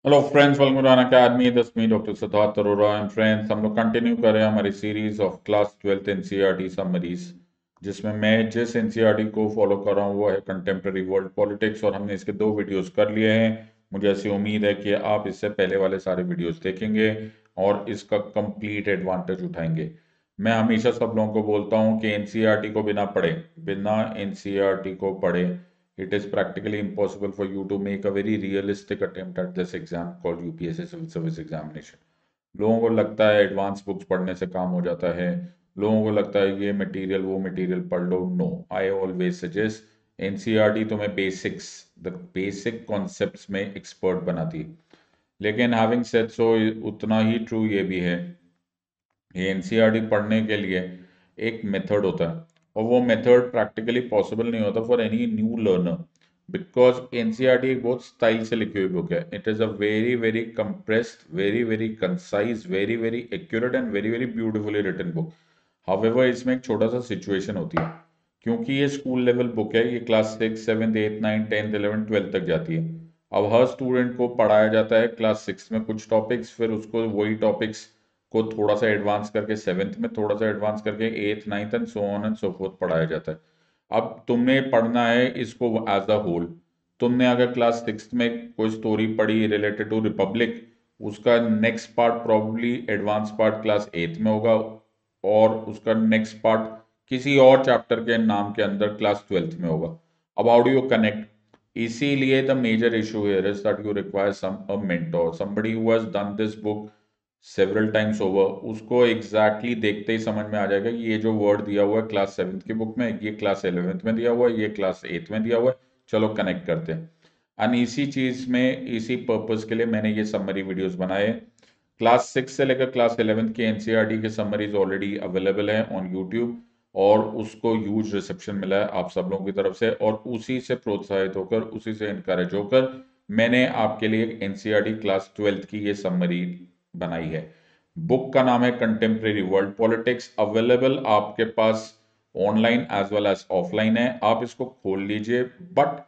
Hello friends, welcome to academy. This me doctor Siddharth Arora and friends. हम लोग continue कर रहे हैं हमारी series of class 12th NCERT summaries, जिसमें मैं जिस एनसीईआरटी को फॉलो कर रहा हूँ वो है कंटेम्प्रेरी वर्ल्ड पॉलिटिक्स, और हमने इसके 2 वीडियोस कर लिए हैं। मुझे ऐसी उम्मीद है कि आप इससे पहले वाले सारे वीडियोस देखेंगे और इसका कंप्लीट एडवांटेज उठाएंगे। मैं हमेशा सब लोगों को बोलता हूँ कि एनसीईआरटी को बिना एनसीईआरटी को पढ़े it is practically impossible for you to make a very realistic attempt at this exam called UPSC Civil Service Examination. लोगों को लगता है एडवांस बुक्स पढ़ने से काम हो जाता है, लोगों को लगता है ये मटेरियल वो मटेरियल पढ़ लो। No, I always suggest NCERT तुम्हें बेसिक्स, द बेसिक कॉन्सेप्ट्स में एक्सपर्ट बनाती है। लेकिन हैविंग सेड सो, उतना ही ट्रू ये भी है, ये एनसीईआरटी पढ़ने के लिए एक मेथड होता है, और वो मेथड प्रैक्टिकली पॉसिबल नहीं होता for any new learner, because NCERT एक बहुत स्टाइल से लिखी हुई बुक है। It is a very very compressed, very very concise, very very accurate and very very beautifully written book. However इसमें एक छोटा सा सिचुएशन होती है, क्योंकि ये स्कूल लेवल बुक है, ये क्लास 6, 7, 8, 9, 10, 11, 12 तक जाती है। अब हर स्टूडेंट को पढ़ाया जाता है क्लास 6 में कुछ टॉपिक्स, फिर उसको वही टॉपिक्स को थोड़ा सा एडवांस करके 7th में, थोड़ा सा एडवांस करके 8th 9th and so on and so fourth पढ़ाया जाता है। अब तुमने पढ़ना है इसको एज अ होल। तुमने अगर क्लास 6 में कोई स्टोरी पढ़ी रिलेटेड टू रिपब्लिक, उसका next part probably advance part class 8 में होगा, और उसका नेक्स्ट पार्ट किसी और चैप्टर के नाम के अंदर क्लास 12th में होगा। अब हाउ डू यू कनेक्ट? इसीलिए the major issue here is that you require some a mentor, somebody who has done this book several times over. उसको एग्जैक्टली देखते ही समझ में आ जाएगा कि ये जो वर्ड दिया हुआ है क्लास 7th की बुक में, ये क्लास 11th में दिया हुआ है, ये क्लास 8th में दिया हुआ है, चलो कनेक्ट करते हैं। एंड इसी चीज में, इसी पर्पज के लिए मैंने ये समरी वीडियोस बनाए। क्लास 6 से लेकर क्लास 11th की एनसीईआरटी के समरीज ऑलरेडी अवेलेबल है ऑन यूट्यूब, और उसको ह्यूज रिसेप्शन मिला है आप सब लोगों की तरफ से, और उसी से प्रोत्साहित होकर, उसी से इनकरेज होकर मैंने आपके लिए एनसीईआरटी क्लास 12th की ये समरी बनाई है। बुक का नाम है कंटेम्प्रेरी वर्ल्ड पॉलिटिक्स, अवेलेबल आपके पास online as well as offline है। आप इसको खोल लीजिए, बट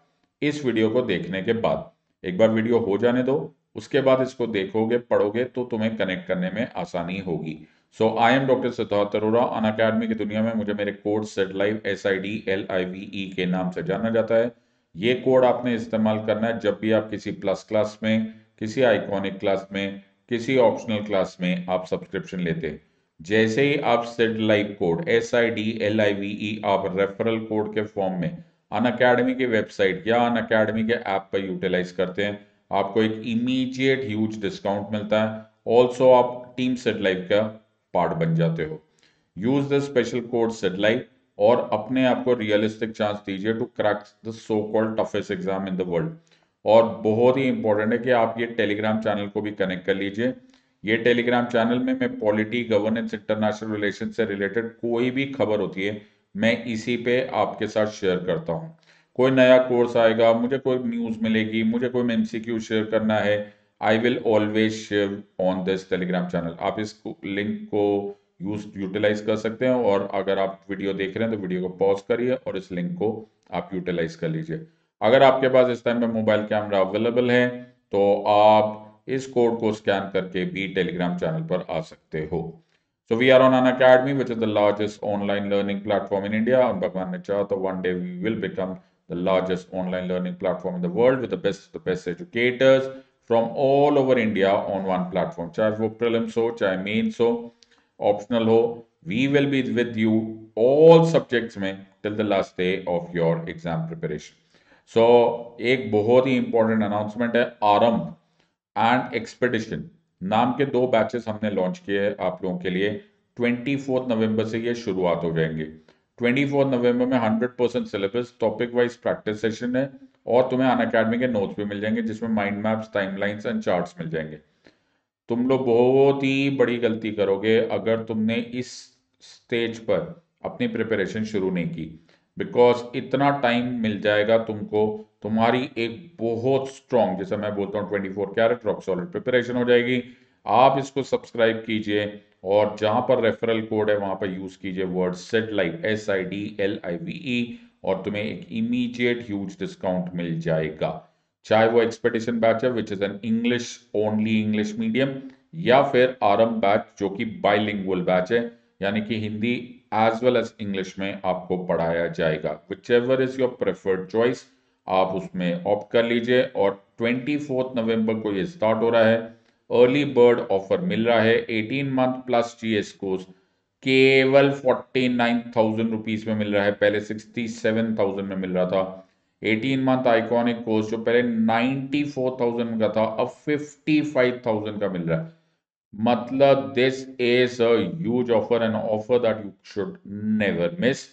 इस वीडियो को देखने के बाद, एक बार वीडियो हो जाने दो, उसके बाद इसको देखोगे पढ़ोगे तो तुम्हें कनेक्ट करने में आसानी होगी। So I am doctor Siddharth Arora. Unacademy की दुनिया में मुझे मेरे कोड सेड लाइव SIDLIVE के नाम से जाना जाता है। ये कोड आपने इस्तेमाल करना है जब भी आप किसी प्लस क्लास में, किसी आइकॉनिक क्लास में, किसी ऑप्शनल क्लास में आप सब्सक्रिप्शन लेते हैं। जैसे ही आप सेड लाइव कोड SIDLIVE आप रेफरल कोड के फॉर्म में अनअकैडमी की वेबसाइट या अनअकैडमी के ऐप पर यूटिलाइज करते हैं, आपको एक इमीडिएट ह्यूज डिस्काउंट मिलता है। ऑल्सो आप टीम सेड लाइव का पार्ट बन जाते हो। Use the special code said live और अपने आप को रियलिस्टिक चांस दीजिए to crack the so called toughest exam in the world. और बहुत ही इंपॉर्टेंट है कि आप ये टेलीग्राम चैनल को भी कनेक्ट कर लीजिए। ये टेलीग्राम चैनल में मैं पॉलिटी, गवर्नेंस, इंटरनेशनल रिलेशन से रिलेटेड कोई भी खबर होती है, मैं इसी पे आपके साथ शेयर करता हूँ। कोई नया कोर्स आएगा, मुझे कोई न्यूज़ मिलेगी, मुझे कोई MCQ शेयर करना है, I will always share on this Telegram channel. आप इस लिंक को यूटिलाइज कर सकते हैं, और अगर आप वीडियो देख रहे हैं तो वीडियो को पॉज करिए और इस लिंक को आप यूटिलाइज कर लीजिए। अगर आपके पास इस टाइम पे मोबाइल कैमरा अवेलेबल है तो आप इस कोड को स्कैन करके भी टेलीग्राम चैनल पर आ सकते हो। So we are on an academy, which is the largest online learning platform in India. और भगवान ने चाहा तो one day we will become the largest online learning platform in the world with the best educators from all over India on one platform. चाहे वो prelims हो, चाहे mains हो, optional हो, we will be with you all subjects में till the last day of your exam preparation. सो एक बहुत ही important announcement है। आरंभ एंड एक्सपेडिशन नाम के 2 बैचेस हमने लॉन्च किए हैं आप लोगों के लिए। 24 नवंबर से ये शुरुआत हो जाएंगे। 24 नवंबर में 100% syllabus, topic wise practice session है, और तुम्हें अनअकैडमी के नोट्स भी मिल जाएंगे जिसमें mind maps, timelines and charts मिल जाएंगे। तुम लोग बहुत ही बड़ी गलती करोगे अगर तुमने इस स्टेज पर अपनी प्रिपरेशन शुरू नहीं की, बिकॉज इतना टाइम मिल जाएगा तुमको, तुम्हारी एक बहुत स्ट्रॉन्ग, जैसे मैं बोलता हूँ 24 कैरेट रॉक सॉलिड प्रिपरेशन हो जाएगी। आप इसको सब्सक्राइब कीजिए, और जहां पर रेफरल कोड है वहां पर यूज कीजिए वर्ड सेड लाइव SIDLIVE, और तुम्हें एक इमीडिएट ह्यूज डिस्काउंट मिल जाएगा। चाहे वो एक्सपेडिशन बैच है which is an English only English medium, या फिर आरएम बैच जो कि बाइलिंगुअल बैच है, यानी कि Hindi as well as English में आपको पढ़ाया जाएगा। Whichever is your preferred choice, आप उसमें ऑप्ट कर लीजिए। और 24 नवंबर को ये स्टार्ट हो रहा है। अर्ली बर्ड ऑफर मिल रहा है 18 मंथ प्लस जीएस कोर्स केवल 49,000 रुपीज में मिल रहा है, पहले 67,000 में मिल रहा था। 18 मंथ आइकॉनिक कोर्स जो पहले 94,000 का था अब 55,000 का मिल रहा है। मतलब this is a huge offer, an offer that you should never miss.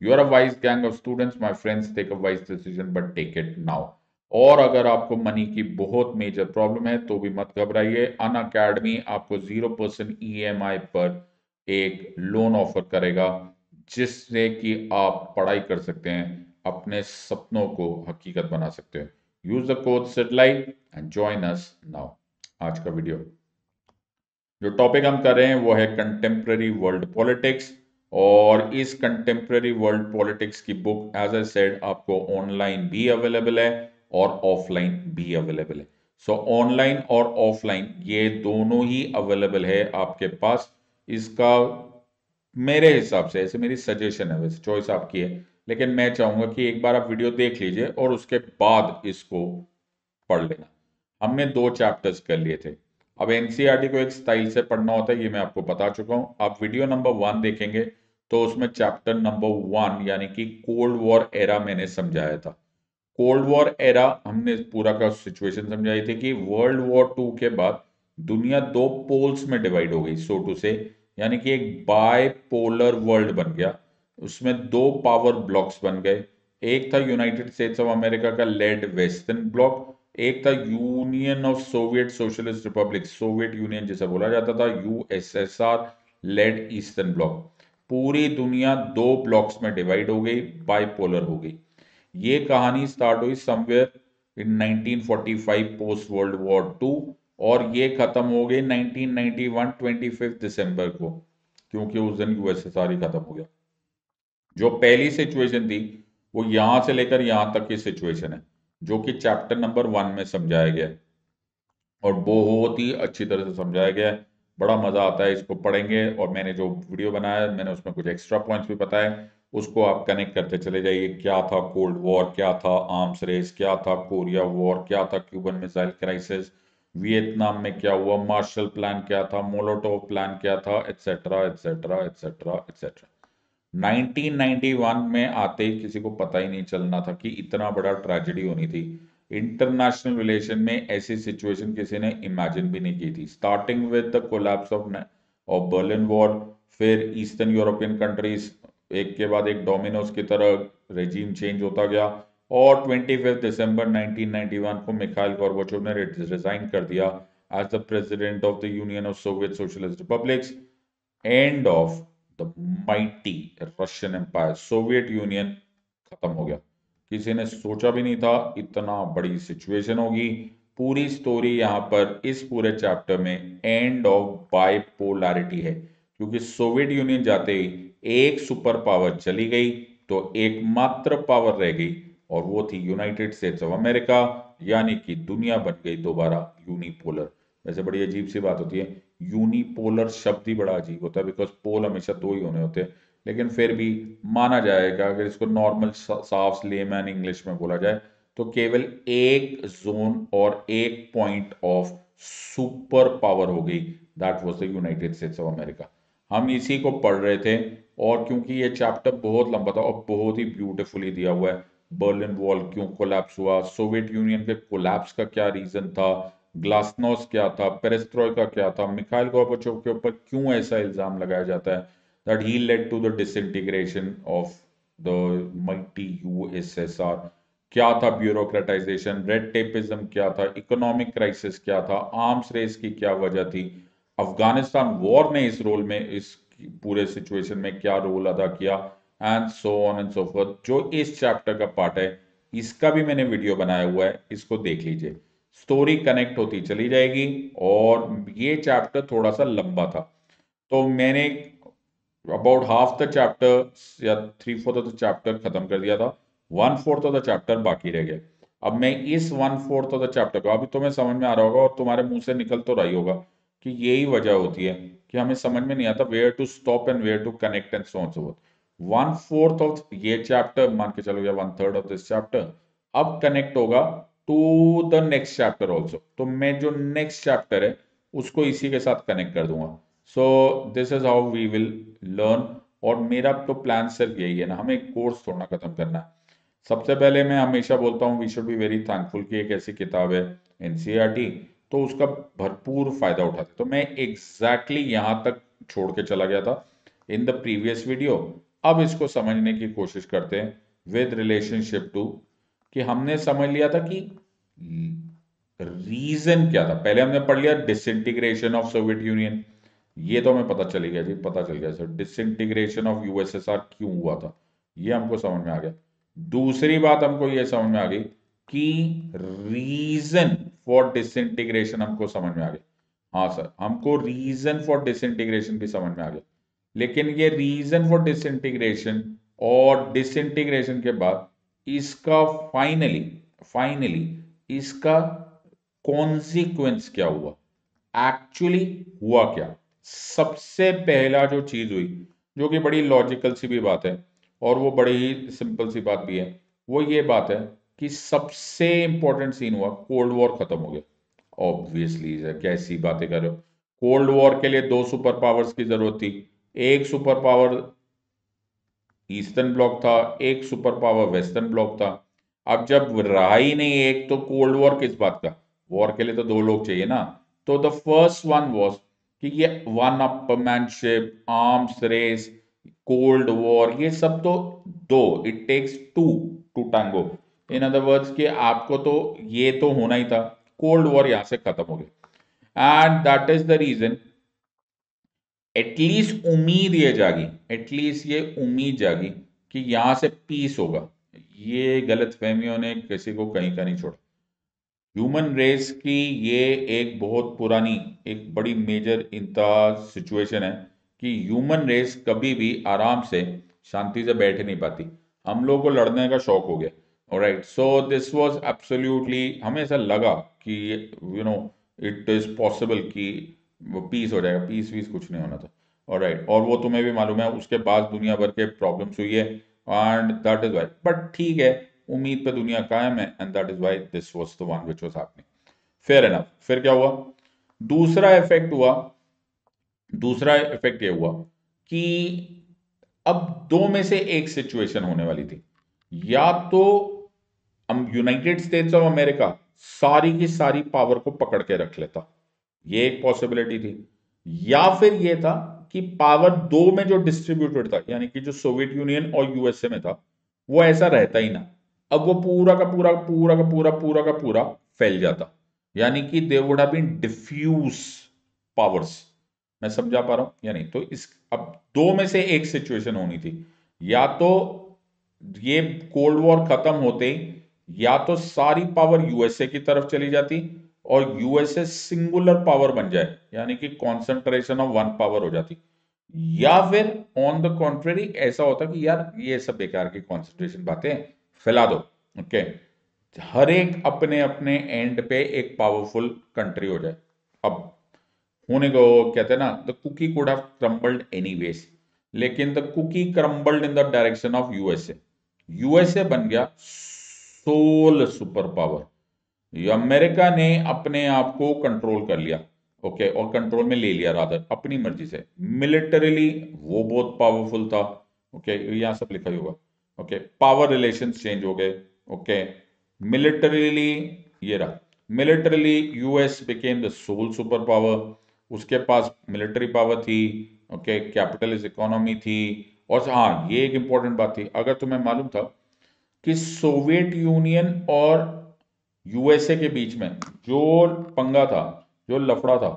You are a wise gang of students my friends, take a wise decision but take it now. और अगर आपको मनी की बहुत मेजर प्रॉब्लम है तो भी मत घबराइए, अन अकेडमी आपको 0% ईएमआई पर एक लोन ऑफर करेगा, जिससे कि आप पढ़ाई कर सकते हैं, अपने सपनों को हकीकत बना सकते हैं। Use the code SETLIVE and join us now. आज का वीडियो जो टॉपिक हम कर रहे हैं वो है कंटेम्प्रेरी वर्ल्ड पॉलिटिक्स। और इस कंटेम्प्रेरी वर्ल्ड पॉलिटिक्स की बुक एज ए सेड आपको ऑनलाइन भी अवेलेबल है और ऑफलाइन भी अवेलेबल है। सो ऑनलाइन और ऑफलाइन ये दोनों ही अवेलेबल है आपके पास। इसका मेरे हिसाब से, ऐसे मेरी सजेशन है, वैसे चॉइस आपकी है, लेकिन मैं चाहूंगा कि एक बार आप वीडियो देख लीजिए और उसके बाद इसको पढ़ लेना। हमने 2 चैप्टर्स कर लिए थे। अब एनसीईआरटी को एक स्टाइल से पढ़ना होता है, ये मैं आपको बता चुका हूं। आप वीडियो नंबर 1 देखेंगे तो उसमें चैप्टर नंबर 1 यानी कि कोल्ड वॉर एरा मैंने समझाया था। कोल्ड वॉर एरा हमने पूरा का सिचुएशन समझाई थी कि वर्ल्ड वॉर 2 के बाद दुनिया 2 पोल्स में डिवाइड हो गई, सो टू से, यानी कि एक बाय पोलर वर्ल्ड बन गया। उसमें 2 पावर ब्लॉक्स बन गए। एक था यूनाइटेड स्टेट्स ऑफ अमेरिका का लेड वेस्टर्न ब्लॉक, एक था union of Soviet socialist Republic, Soviet union जिसे बोला जाता था, यूएसएसआर लेड ईस्टर्न ब्लॉक। पूरी दुनिया 2 ब्लॉक्स में डिवाइड हो गई, बाइपोलर हो गई। ये कहानी स्टार्ट हुई somewhere in 1945 post world war 2, और ये खत्म हो गई 1991 25 दिसंबर को, क्योंकि उस दिन यूएसएसआर ही खत्म हो गया। जो पहली सिचुएशन थी वो यहां से लेकर यहां तक की सिचुएशन है, जो कि चैप्टर नंबर 1 में समझाया गया है और बहुत ही अच्छी तरह से समझाया गया है। बड़ा मजा आता है इसको पढ़ेंगे। और मैंने जो वीडियो बनाया है मैंने उसमें कुछ एक्स्ट्रा पॉइंट्स भी बताए, उसको आप कनेक्ट करते चले जाइए। क्या था कोल्ड वॉर, क्या था आर्म्स रेस, क्या था कोरिया वॉर, क्या था क्यूबन मिसाइल क्राइसिस, वियतनाम में क्या हुआ, मार्शल प्लान क्या था, मोलोटोव प्लान क्या था, एटसेट्रा एटसेट्रा एटसेट्रा एटसेट्रा। 1991 में आते ही किसी को पता ही नहीं चलना था कि इतना बड़ा ट्रेजेडी होनी थी। इंटरनेशनल रिलेशन में ऐसी सिचुएशन किसी ने इमेजिन भी नहीं की थी। Starting with the collapse of Berlin wall, फिर ईस्टर्न यूरोपियन कंट्रीज एक के बाद एक डोमिनोज की तरह रेजीम चेंज होता गया, और 25 दिसंबर 1991 को मिखाइल गोर्बाचोव ने रिजाइन कर दिया as the president of the Union of Soviet Socialist Republics. End of the mighty Russian empire, Soviet Union खत्म हो गया। किसी ने सोचा भी नहीं था इतना बड़ी सिचुएशन होगी। पूरी स्टोरी यहाँ पर इस पूरे चैप्टर में एंड ऑफ बाइपोलैरिटी है, क्योंकि सोवियत यूनियन जाते ही एक सुपर पावर चली गई तो एकमात्र पावर रह गई, और वो थी यूनाइटेड स्टेट्स ऑफ अमेरिका, यानी कि दुनिया बन गई दोबारा यूनिपोलर। वैसे बड़ी अजीब सी बात होती है, यूनिपोलर शब्द ही बड़ा अजीब होता है, बिकॉज पोल हमेशा 2 ही होने होते हैं। लेकिन फिर भी माना जाएगा, अगर इसको नॉर्मल साफ लेमैन इंग्लिश में बोला जाए, तो केवल एक जोन और एक पॉइंट ऑफ सुपर पावर हो गई, that was the United states of America. हम इसी को पढ़ रहे थे, और क्योंकि ये चैप्टर बहुत लंबा था और बहुत ही ब्यूटीफुली दिया हुआ है, बर्लिन वॉल क्यों कोलैप्स हुआ, सोवियत यूनियन के कोलैप्स का क्या रीजन था, ग्लासनोस्ट क्या था, पेरेस्ट्रोइका क्या था, मिखाइल गोर्बाचोव के ऊपर क्यों ऐसा इल्जाम लगाया जाता है that he led to the disintegration of the mighty USSR। क्या था ब्यूरोक्रेटाइजेशन, रेड टेपिज्म क्या था, इकोनॉमिक क्राइसिस क्या था, आर्म्स रेस की क्या वजह थी, अफगानिस्तान वॉर ने इस रोल में, इस पूरे सिचुएशन में क्या रोल अदा किया, and so on and so fourth. जो इस चैप्टर का पार्ट है इसका भी मैंने वीडियो बनाया हुआ है, इसको देख लीजिए। स्टोरी कनेक्ट होती चली जाएगी। और ये चैप्टर थोड़ा सा लंबा था, तो मैंने अबाउट हाफ द चैप्टर या 3/4 ऑफ द चैप्टर खत्म कर दिया था, 1/4 ऑफ द चैप्टर बाकी रह गया। अब मैं इस 1/4 ऑफ द चैप्टर को, अभी तुम्हें समझ में आ रहा होगा और तुम्हारे मुंह से निकल तो रही होगा कि यही वजह होती है कि हमें समझ में नहीं आता where to stop and where to connect and so on so forth. 1/4 of ये चैप्टर मान के चलो, या 1/3 ऑफ दिस चैप्टर अब कनेक्ट होगा to the next chapter also. तो मैं जो नेक्स्ट चैप्टर है उसको इसी के साथ कनेक्ट कर दूंगा। So this is how we will learn. और मेरा तो प्लान सिर्फ यही है ना, हमें कोर्स थोड़ा खत्म करना है। सबसे पहले मैं हमेशा बोलता हूँ we should be very thankful कि एक ऐसी किताब है एनसीईआरटी, तो उसका भरपूर फायदा उठाते। तो मैं एग्जैक्टली यहां तक छोड़ के चला गया था इन द प्रीवियस वीडियो। अब इसको समझने की कोशिश करते हैं विद रिलेशनशिप टू, कि हमने समझ लिया था कि रीजन क्या था। पहले हमने पढ़ लिया डिसइंटीग्रेशन ऑफ सोवियत यूनियन, ये तो हमें पता चल गया जी, पता चल गया सर डिसइंटीग्रेशन ऑफ यूएसएसआर क्यों हुआ था, ये हमको समझ में आ गया। दूसरी बात हमको ये समझ में आ गई कि रीजन फॉर डिसइंटीग्रेशन हमको समझ में आ गया। हाँ सर, हमको रीजन फॉर डिसइंटीग्रेशन भी समझ में आ गया। लेकिन ये रीजन फॉर डिसइंटीग्रेशन और डिसइंटीग्रेशन के बाद इसका फाइनली फाइनली इसका कॉन्सिक्वेंस क्या हुआ, एक्चुअली हुआ क्या। सबसे पहला जो चीज हुई, जो कि बड़ी लॉजिकल सी भी बात है और वो बड़ी ही सिंपल सी बात भी है, वो ये बात है कि सबसे इंपॉर्टेंट सीन हुआ, कोल्ड वॉर खत्म हो गया। ऑब्वियसली कैसी बातें कर रहे हो, कोल्ड वॉर के लिए दो सुपर पावर्स की जरूरत थी। एक सुपर पावर ईस्टर्न ब्लॉक था, एक सुपर पावर वेस्टर्न ब्लॉक था। अब जब रहा ही नहीं एक, तो कोल्ड वॉर किस बात का, वॉर के लिए तो दो लोग चाहिए ना। तो द फर्स्ट वन वॉज कि ये one upmanship, arms race, cold war, ये सब तो दो, it takes two to tango. In other words कि आपको तो ये तो होना ही था, कोल्ड वॉर यहां से खत्म हो गया। And that is the reason, at least उम्मीद ये जागी, एटलीस्ट ये उम्मीद जागी कि यहां से पीस होगा। ये गलत फहमियों ने किसी को कहीं का नहीं छोड़ा। ह्यूमन रेस की ये एक बहुत पुरानी, एक बड़ी मेजर इनका सिचुएशन है कि ह्यूमन रेस कभी भी आराम से शांति से बैठ नहीं पाती। हम लोग को लड़ने का शौक हो गया। Alright, so this was absolutely, हमें ऐसा लगा कि इट इज पॉसिबल कि पीस हो जाएगा। पीस वीस कुछ नहीं होना था। ऑलराइट, और वो तुम्हें भी मालूम है उसके बाद दुनिया भर के प्रॉब्लम्स हुई है, and that is why, but ठीक है, उम्मीद पे दुनिया कायम है, and that is why this was the one which was happening. Fair enough. फिर क्या हुआ, दूसरा इफेक्ट हुआ, दूसरा इफेक्ट ये हुआ कि अब दो में से एक सिचुएशन होने वाली थी। या तो यूनाइटेड स्टेट्स ऑफ अमेरिका सारी की सारी पावर को पकड़ के रख लेता, ये एक पॉसिबिलिटी थी। या फिर ये था कि पावर दो में जो डिस्ट्रीब्यूटेड था, यानी कि जो सोवियत यूनियन और यूएसए में था, वो ऐसा रहता ही ना। अब वो पूरा का पूरा पूरा का पूरा पूरा का पूरा फैल जाता, यानी कि there would have been diffuse powers. मैं समझा पा रहा हूं या नहीं? तो इस अब दो में से एक सिचुएशन होनी थी, या तो ये कोल्ड वॉर खत्म होते ही या तो सारी पावर यूएसए की तरफ चली जाती और यूएसए सिंगुलर पावर बन जाए, यानी कि कॉन्सेंट्रेशन ऑफ वन पावर हो जाती। या फिर ऑन द कॉन्ट्रेरी ऐसा होता कि यार ये सब बेकार की कॉन्सेंट्रेशन बातें फैला दो। ओके, हर एक अपने अपने एंड पे एक पावरफुल कंट्री हो जाए। अब होने को कहते हैं ना, the cookie could have crumbled anyways, लेकिन the cookie crumbled in the direction of USA. USA बन गया सोल सुपर पावर। अमेरिका ने अपने आप को कंट्रोल कर लिया, ओके, और कंट्रोल में ले लिया रादर अपनी मर्जी से। मिलिटरीली वो बहुत पावरफुल था, ओके, यहां सब लिखा ही होगा। ओके, पावर रिलेशंस चेंज हो गए। ओके, मिलिटरीली ये रहा, militarily US became the sole super power, उसके पास मिलिट्री पावर थी, ओके, कैपिटलिस्ट इकोनॉमी थी। और हाँ, ये एक इंपॉर्टेंट बात थी, अगर तुम्हें मालूम था कि सोवियत यूनियन और यूएसए के बीच में जो पंगा था, जो लफड़ा था,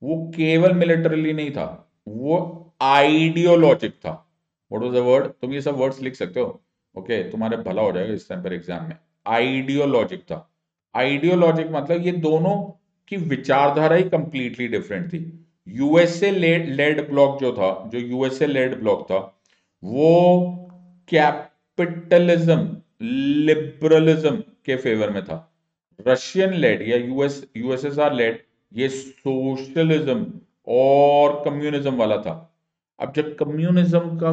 वो केवल मिलिटरीली नहीं था, वो आइडियोलॉजिक था। What was the word? तुम ये सब वर्ड्स लिख सकते हो, ओके, तुम्हारे भला हो जाएगा इस टाइम पर एग्जाम में। आइडियोलॉजिक था। आइडियोलॉजिक मतलब ये दोनों की विचारधारा ही कंप्लीटली डिफरेंट थी। यूएसए लेड ब्लॉक जो था, जो यूएसए लेड ब्लॉक था, वो कैपिटलिज्म, लिबरलिज्म के फेवर में था। रशियन लेड या यूएसएसआर लेड ये सोशलिज्म और कम्युनिज्म वाला था। अब जब कम्युनिज्म का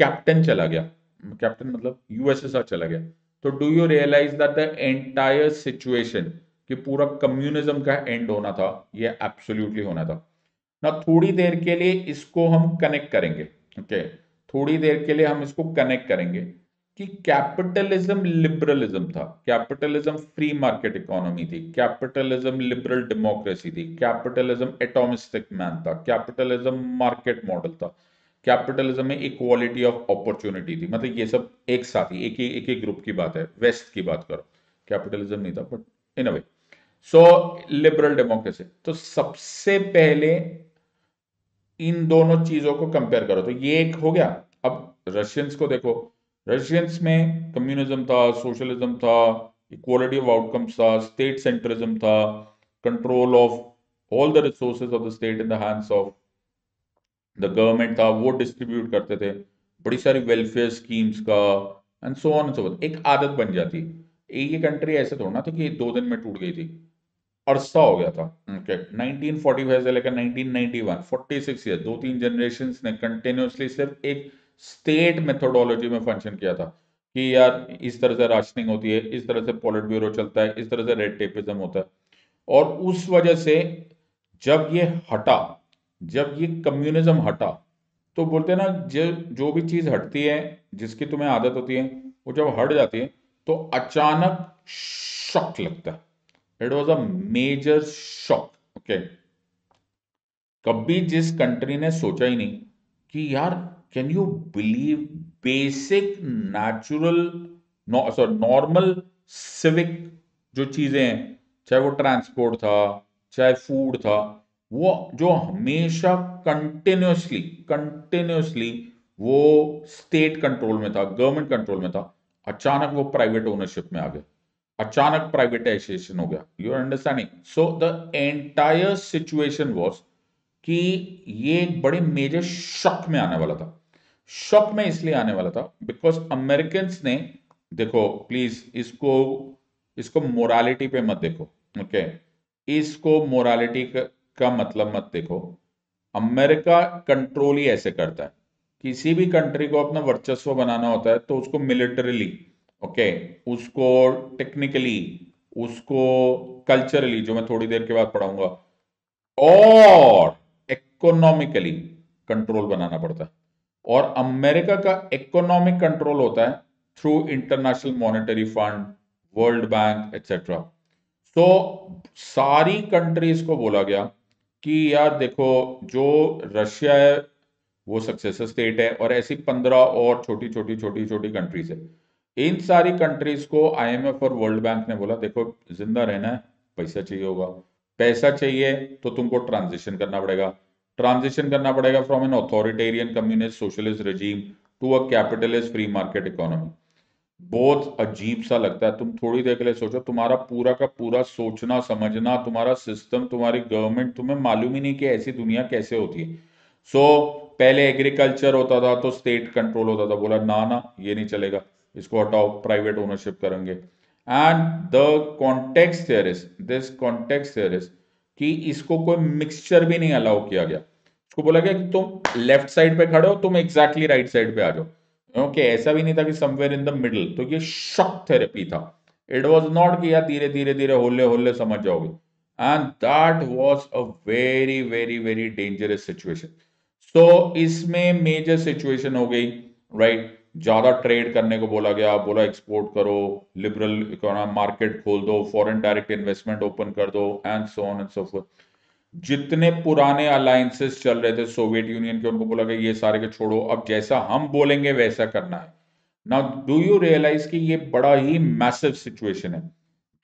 कैप्टन चला गया, कैप्टन मतलब यूएसएसआर चला गया, तो do you realise that the entire situation कि पूरा कम्युनिज्म का एंड होना था, ये एब्सोल्युटली होना था ना। थोड़ी देर के लिए इसको हम कनेक्ट करेंगे, ओके, थोड़ी देर के लिए हम इसको कनेक्ट करेंगे कि कैपिटलिज्म लिबरलिज्म था, कैपिटलिज्म फ्री मार्केट इकोनॉमी थी, कैपिटलिज्म लिबरल डेमोक्रेसी थी, कैपिटलिज्म एटॉमिस्टिक मैन था, कैपिटलिज्म मार्केट मॉडल था, कैपिटलिज्म में इक्वालिटी ऑफ अपॉर्चुनिटी थी। मतलब ये सब एक साथ ही एक ही ग्रुप की बात है, वेस्ट की बात करो, कैपिटलिज्म नहीं था, but in a way so liberal democracy. तो सबसे पहले इन दोनों चीजों को कंपेयर करो, तो ये एक हो गया। अब रशियंस को देखो, रशियंस में कम्युनिज्म था, सोशलिज्म था, इक्वालिटी ऑफ आउटकम्स था, स्टेट सेंट्रिज्म था, control of all the resources of the state in the hands of the government था, वो डिस्ट्रीब्यूट करते थे, बड़ी सारी वेलफेयर स्कीम्स का and so on and so forth. एक आदत बन जाती। एक ही कंट्री ऐसे थोड़ा ना था कि 2 दिन में टूट गई थी, अरसा हो गया था। ओके, 1945 से लेकर 1991, 46 ईयर, 2-3 जनरेशन ने कंटिन्यूसली सिर्फ एक स्टेट मेथोडोलॉजी में फंक्शन किया था कि यार इस तरह से राशनिंग होती है, इस तरह से पॉलिट ब्यूरो चलता है, इस तरह से रेड टेपिज्म होता है। और उस वजह से जब ये हटा, जब ये कम्युनिज्म हटा, तो बोलते हैं ना, जो भी चीज हटती है, जिसकी तुम्हें आदत होती है, वो जब हट जाती है तो अचानक शॉक लगता है। It was a major shock. Okay, कभी जिस कंट्री ने सोचा ही नहीं कि यार, can you believe, basic natural normal civic जो चीजें हैं, चाहे वो ट्रांसपोर्ट था, चाहे फूड था, वो जो हमेशा कंटिन्यूसली कंटिन्यूसली वो स्टेट कंट्रोल में था, गवर्नमेंट कंट्रोल में था, अचानक वो प्राइवेट ओनरशिप में आ गया, अचानक प्राइवेटाइजेशन हो गया। You are understanding? So the entire situation was कि ये एक बड़े मेजर शॉक में आने वाला था। शॉक में इसलिए आने वाला था बिकॉज अमेरिकन ने, देखो प्लीज इसको इसको मोरालिटी पे मत देखो, ओके, इसको मोरालिटी का मतलब मत देखो। अमेरिका कंट्रोल ही ऐसे करता है। किसी भी कंट्री को अपना वर्चस्व बनाना होता है तो उसको मिलिटरीली, ओके, उसको टेक्निकली, उसको कल्चरली, जो मैं थोड़ी देर के बाद पढ़ाऊंगा, और इकोनॉमिकली कंट्रोल बनाना पड़ता है। और अमेरिका का इकोनॉमिक कंट्रोल होता है through international monetary fund, world bank etcetera. तो सारी कंट्रीज को बोला गया कि यार देखो, जो रशिया है वो सक्सेसर स्टेट है, और ऐसी 15 और छोटी छोटी छोटी छोटी कंट्रीज है। इन सारी कंट्रीज को आईएमएफ और वर्ल्ड बैंक ने बोला, देखो जिंदा रहना है, पैसा चाहिए होगा, पैसा चाहिए तो तुमको ट्रांजिशन करना पड़ेगा, ट्रांजिशन करना पड़ेगा from an authoritarian communist socialist regime to a capitalist free market economy. बहुत अजीब सा लगता है। तुम थोड़ी देर के लिए सोचो, तुम्हारा पूरा का पूरा सोचना समझना, तुम्हारा सिस्टम, तुम्हारी गवर्नमेंट, तुम्हें मालूम ही नहीं कि ऐसी दुनिया कैसे होती है। सो पहले एग्रीकल्चर होता था तो स्टेट कंट्रोल होता था, बोला ना ना ये नहीं चलेगा, इसको हटाओ, प्राइवेट ओनरशिप करेंगे। And the context here is this, context here is कि इसको कोई मिक्सचर भी नहीं अलाउ किया गया। उसको बोला गया कि तुम लेफ्ट साइड पे खड़े हो, तुम एग्जैक्टली राइट साइड पे आ जाओ। ओके, ऐसा भी नहीं था कि समवेयर इन द मिडल। तो ये शॉक थेरेपी था। इट वाज नॉट कि यार धीरे धीरे धीरे होले होले समझ जाओगे। And that was a very very very dangerous situation. So इसमें मेजर सिचुएशन हो गई, राइट? ज्यादा ट्रेड करने को बोला गया, बोला एक्सपोर्ट करो, लिबरल इकोनॉमी, मार्केट खोल दो, फॉरेन डायरेक्ट इन्वेस्टमेंट ओपन कर दो, and so on and so fourth. जितने पुराने अलायंसेस चल रहे थे सोवियत यूनियन के, उनको बोला कि ये सारे के छोड़ो, अब जैसा हम बोलेंगे वैसा करना है। नाउ डू यू रियलाइज कि ये बड़ा ही मैसिव सिचुएशन है।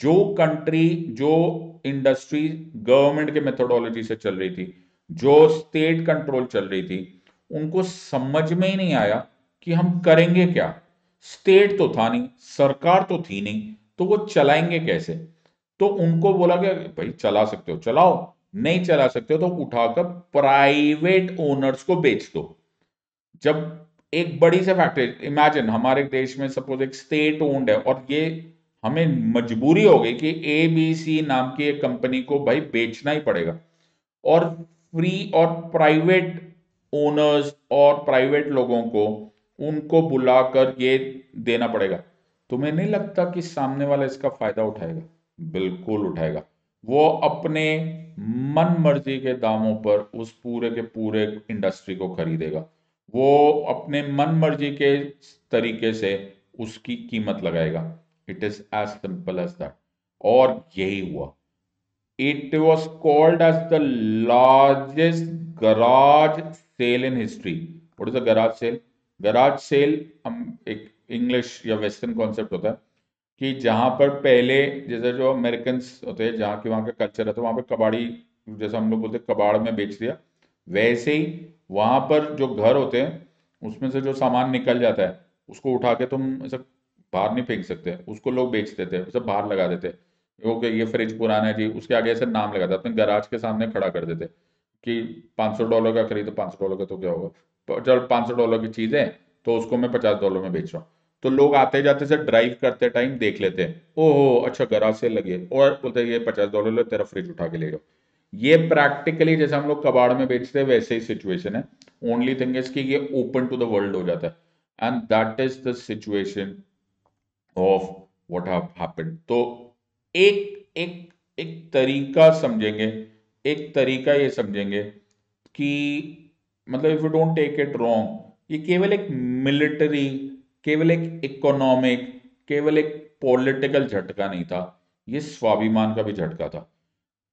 जो कंट्री, जो इंडस्ट्री गवर्नमेंट के मेथोडोलॉजी से चल रही थी, जो स्टेट कंट्रोल चल रही थी, उनको समझ में ही नहीं आया कि हम करेंगे क्या। स्टेट तो था नहीं, सरकार तो थी नहीं, तो वो चलाएंगे कैसे? तो उनको बोला गया भाई चला सकते हो चलाओ, नहीं चला सकते हो तो उठाकर प्राइवेट ओनर्स को बेच दो। जब एक बड़ी से फैक्ट्री, इमेजिन हमारे देश में सपोज एक स्टेट ओन्ड है, और ये हमें मजबूरी हो गई कि ABC नाम की एक कंपनी को भाई बेचना ही पड़ेगा, और फ्री और प्राइवेट ओनर्स और प्राइवेट लोगों को उनको बुलाकर ये देना पड़ेगा। तुम्हें नहीं लगता कि सामने वाला इसका फायदा उठाएगा? बिल्कुल उठाएगा। वो अपने मन मर्जी के दामों पर उस पूरे के पूरे इंडस्ट्री को खरीदेगा, वो अपने मन मर्जी के तरीके से उसकी कीमत लगाएगा। It is as simple as that. और यही हुआ। It was called as the largest garage sale in history. What is a garage sale? Garage sale हम एक इंग्लिश या वेस्टर्न कॉन्सेप्ट होता है कि जहां पर पहले, जैसे जो अमेरिकन होते हैं जहाँ की वहाँ का कल्चर है, तो वहां पर कबाड़ी, जैसे हम लोग बोलते हैं कबाड़ में बेच दिया, वैसे ही वहां पर जो घर होते हैं उसमें से जो सामान निकल जाता है उसको उठा के तुम ऐसे बाहर नहीं फेंक सकते, उसको लोग बेच देते हैं, उसे बाहर लगा देते हैं। ओके, ये फ्रिज पुराना है जी, उसके आगे ऐसे नाम लगा देते, अपने गैराज के सामने खड़ा कर देते कि $500 का खरीदो, $500 का तो क्या होगा, चल $500 की चीज है तो उसको मैं $50 में बेच रहा हूँ। तो लोग आते जाते से ड्राइव करते टाइम देख लेते हैं, ओहो अच्छा गराज से लगी है, और बोलते हैं ये $50 लो, तेरा फ्रिज उठा के ले जाओ। ये प्रैक्टिकली जैसे हम लोग कबाड़ में बेचते हैं वैसे ही सिचुएशन है। ओनली थिंग इज कि ये ओपन टू द वर्ल्ड हो जाता है, and that is the situation of what have happened. तो एक एक एक तरीका समझेंगे, एक तरीका ये समझेंगे कि मतलब if you don't take it wrong, ये केवल एक मिलिट्री, केवल एक इकोनॉमिक, केवल एक पॉलिटिकल झटका नहीं था, ये स्वाभिमान का भी झटका था।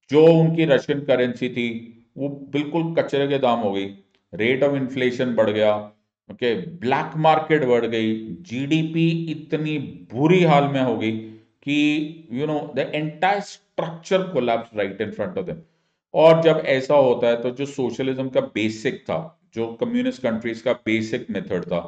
जो उनकी रशियन करेंसी थी वो बिल्कुल कचरे के दाम हो गई, रेट ऑफ इन्फ्लेशन बढ़ गया, ओके, ब्लैक मार्केट बढ़ गई, जीडीपी इतनी बुरी हाल में हो गई कि the entire structure collapse right in front of them. और जब ऐसा होता है तो जो सोशलिज्म का बेसिक था, जो कम्युनिस्ट कंट्रीज का बेसिक मेथड था,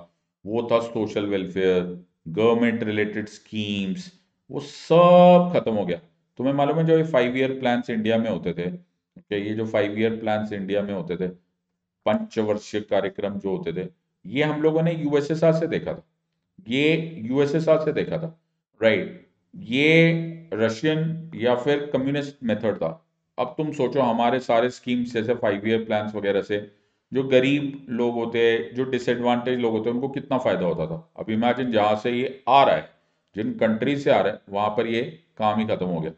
वो था social welfare, government related schemes, वो सब खत्म हो गया। तुम्हें मालूम है जो ये 5 ईयर प्लान्स इंडिया में होते थे, okay, ये जो 5 ईयर प्लान्स इंडिया में होते थे, पंचवर्षीय कार्यक्रम जो होते थे, ये हम लोगों ने यूएसएसआर से देखा था, ये यूएसएसआर से देखा था, राइट। ये रशियन या फिर कम्युनिस्ट मेथड था। अब तुम सोचो हमारे सारे स्कीम्स जैसे 5 ईयर प्लान्स वगैरह से जो गरीब लोग होते हैं, जो डिसएडवांटेज लोग होते हैं, उनको कितना फायदा होता था। अब इमेजिन जहां से ये आ रहा है, जिन कंट्री से आ रहा है, वहां पर ये काम ही खत्म हो गया।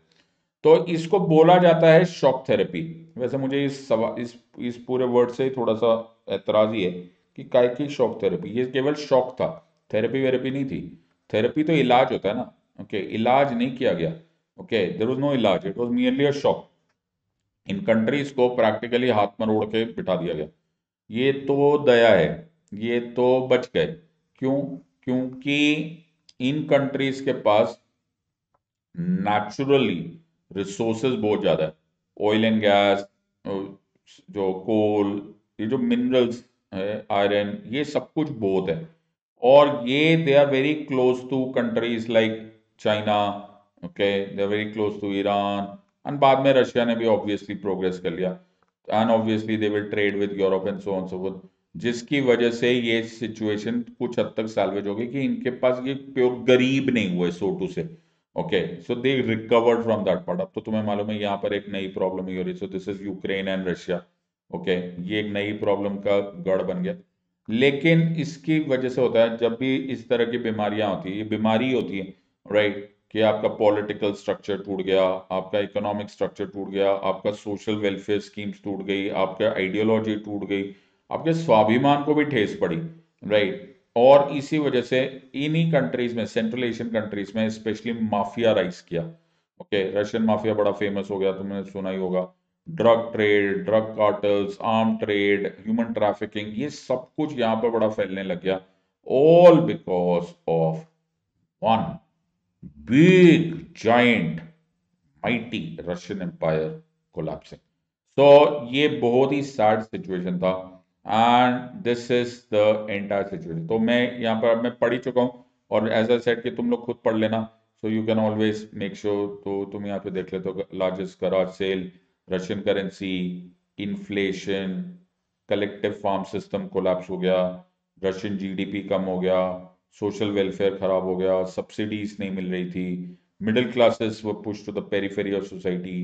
तो इसको बोला जाता है शॉक थेरेपी। वैसे मुझे इस सवाल इस पूरे वर्ड से ही थोड़ा सा एतराज ही है कि काय की शॉक थेरेपी, ये केवल शॉक था, थेरेपी वेरेपी नहीं थी। थेरेपी तो इलाज होता है ना, ओके, इलाज नहीं किया गया, ओके, देयर वाज नो इलाज, it was merely a shock. In countries को प्रैक्टिकली हाथ में रोड़ के बिठा दिया गया। ये तो दया है, ये तो बच गए। क्यों? क्योंकि इन कंट्रीज के पास नेचुरली रिसोर्सेज बहुत ज्यादा है, ऑयल एंड गैस, जो कोल, ये जो मिनरल्स है, आयरन, ये सब कुछ बहुत है। और ये they are very close to countries like China, okay, they are very close to Iran, and बाद में रशिया ने भी ऑब्वियसली प्रोग्रेस कर लिया, and obviously they will trade with Europe and so on so forth. जिसकी वजह से ये सिचुएशन कुछ हद तक सैल्वेज हो गई कि इनके पास ये प्योर गरीब नहीं हुए, सो टू से, okay, so they recovered from that part. अब तो तुम्हें मालूम है यहाँ पर एक नई प्रॉब्लम ही हो रही है, सो this is Ukraine and Russia, okay, ये एक नई प्रॉब्लम का गढ़ बन गया। लेकिन इसकी वजह से होता है जब भी इस तरह की बीमारियां होती है, ये बीमारी होती है, राइट, कि आपका पॉलिटिकल स्ट्रक्चर टूट गया, आपका इकोनॉमिक स्ट्रक्चर टूट गया, आपका सोशल वेलफेयर स्कीम्स टूट गई, आपका आइडियोलॉजी टूट गई, आपके स्वाभिमान को भी ठेस पड़ी, राइट। और इसी वजह से इन्हीं कंट्रीज में, सेंट्रल एशियन कंट्रीज में स्पेशली माफिया राइज किया, ओके, रशियन माफिया बड़ा फेमस हो गया, तुमने सुना ही होगा। Drug trade, drug cartels, arm trade, human trafficking, ये सब कुछ यहाँ पर बड़ा फैलने लग गया, all because of one big giant mighty Russian empire collapsing. तो ये बहुत ही सैड सिचुएशन था, and this is the entire situation. तो मैं यहाँ पर, मैं पढ़ ही चुका हूँ, और एज आई सेड कि तुम लोग खुद पढ़ लेना, so you can always make sure. तो तुम यहाँ पे देख लेते हो, largest garage sale, Russian currency, inflation, collective farm system collapse हो गया, रशियन जीडीपी कम हो गया, सोशल वेलफेयर खराब हो गया, सब्सिडीज नहीं मिल रही थी, middle classes were pushed to the periphery of society,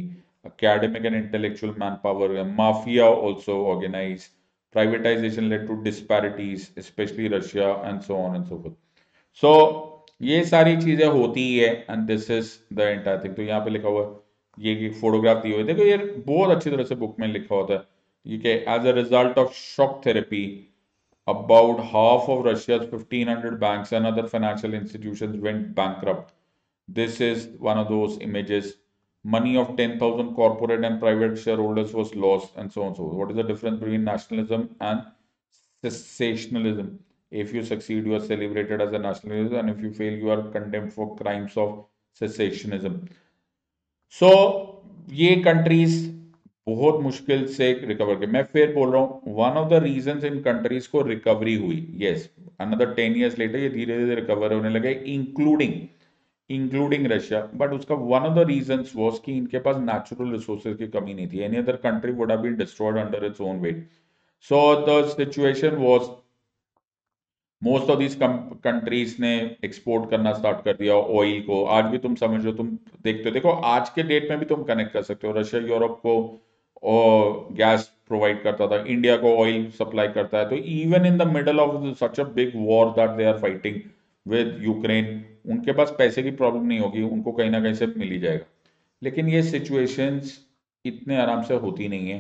academic and intellectual manpower, and mafia also organized, privatization led to disparities, especially Russia, and so on and so forth. So ये सारी चीजें होती ही है and this is the entire thing. तो यहाँ पे लिखा हुआ है, ये फोटोग्राफ दी हुई है, देखो ये बहुत अच्छी तरह से बुक में लिखा होता है ये कि as a result of shock therapy about half of Russia's 1,500 banks and other financial institutions went bankrupt. This is one of those images. Money of 10,000 corporate and private shareholders was lost, and so on. So, what is the difference between nationalism and sensationalism? If you succeed, you are celebrated as a nationalist, and if you fail, you are condemned for crimes of sensationalism. सो ये countries बहुत मुश्किल से recover के, मैं फिर बोल रहा हूँ one of the reasons in countries को रिकवरी हुई, यस अनदर 10 years लेटर ये धीरे धीरे रिकवर होने लगे, इंक्लूडिंग रशिया, बट उसका one of the reasons was कि इनके पास नेचुरल रिसोर्सेज की कमी नहीं थी, any other country would have been destroyed under its own weight. So the situation was most of these countries ने एक्सपोर्ट करना स्टार्ट कर दिया ऑयल को। आज भी तुम समझ लो, तुम देखते हो, देखो आज के डेट में भी तुम कनेक्ट कर सकते हो, रशिया यूरोप को गैस प्रोवाइड करता था, इंडिया को ऑयल सप्लाई करता है, तो even in the middle of such a big war that they are fighting with Ukraine, उनके पास पैसे की प्रॉब्लम नहीं होगी, उनको कहीं ना कहीं से मिल ही जाएगा। लेकिन ये सिचुएशंस इतने आराम से होती नहीं है,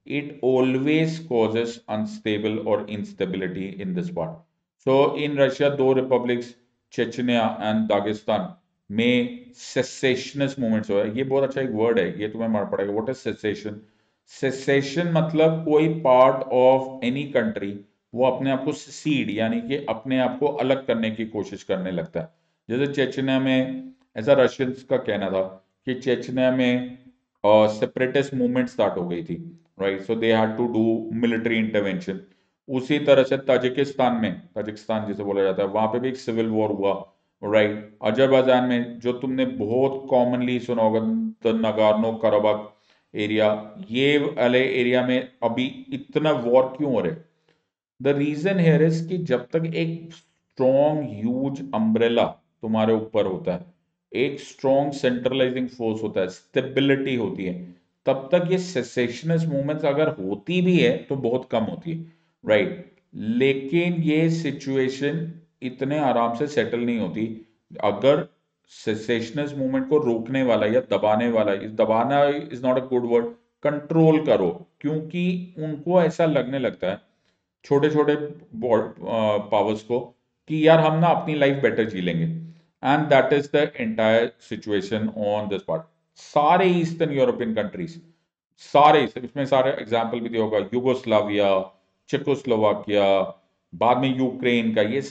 इट ऑलवेज कॉजेस अनस्टेबल और instability in this part. So in Russia, दो रिपब्लिक्स चेचनिया एंड दागिस्तान में सेसेशनिस्ट मूवमेंट्स हुआ है। ये बहुत अच्छा एक वर्ड है, ये तुम्हें मालूम पड़ेगा व्हाट इज सेसेशन। सेसेशन मतलब कोई पार्ट ऑफ एनी कंट्री वो अपने आप को सीड यानी कि अपने आप को अलग करने की कोशिश करने लगता है। जैसे चेचनिया में, ऐसा रशियंस का कहना था कि चेचनिया में सेपरेटिस्ट मूवमेंट स्टार्ट हो गई थी, right, so they had to do military intervention. उसी तरह से ताजिकिस्तान में, ताजिकिस्तान जिसे बोला जाता है, वहां पे भी एक सिविल वॉर हुआ, राइट। अजरबैजान में जो तुमने बहुत कॉमनली सुना होगा, नगार्नो कराबाख एरिया, ये वाले एरिया में अभी इतना वॉर क्यों हो रहे? द रीजन हेयर इज कि जब तक एक स्ट्रॉन्ग ह्यूज अम्ब्रेला तुम्हारे ऊपर होता है, एक स्ट्रॉन्ग सेंट्रलाइजिंग फोर्स होता है, स्टेबिलिटी होती है, तब तक ये सेसेशनिस्ट मूवमेंट्स अगर होती भी है तो बहुत कम होती है, राइट। लेकिन ये सिचुएशन इतने आराम से सेटल नहीं होती अगर सेसेशनिस्ट मूवमेंट को रोकने वाला या दबाने वाला, दबाना is not a good word, control करो, क्योंकि उनको ऐसा लगने लगता है छोटे छोटे पावर्स को कि यार हम ना अपनी लाइफ बेटर जी लेंगे, and that is the entire situation on this part. सारे ईस्टर्न यूरोपियन कंट्रीज, सारे, इसमें सारे एग्जाम्पल भी दिया होगा, युगोस्लाविया, चेकोस्लोवाकिया, बाद में यूक्रेन का, ये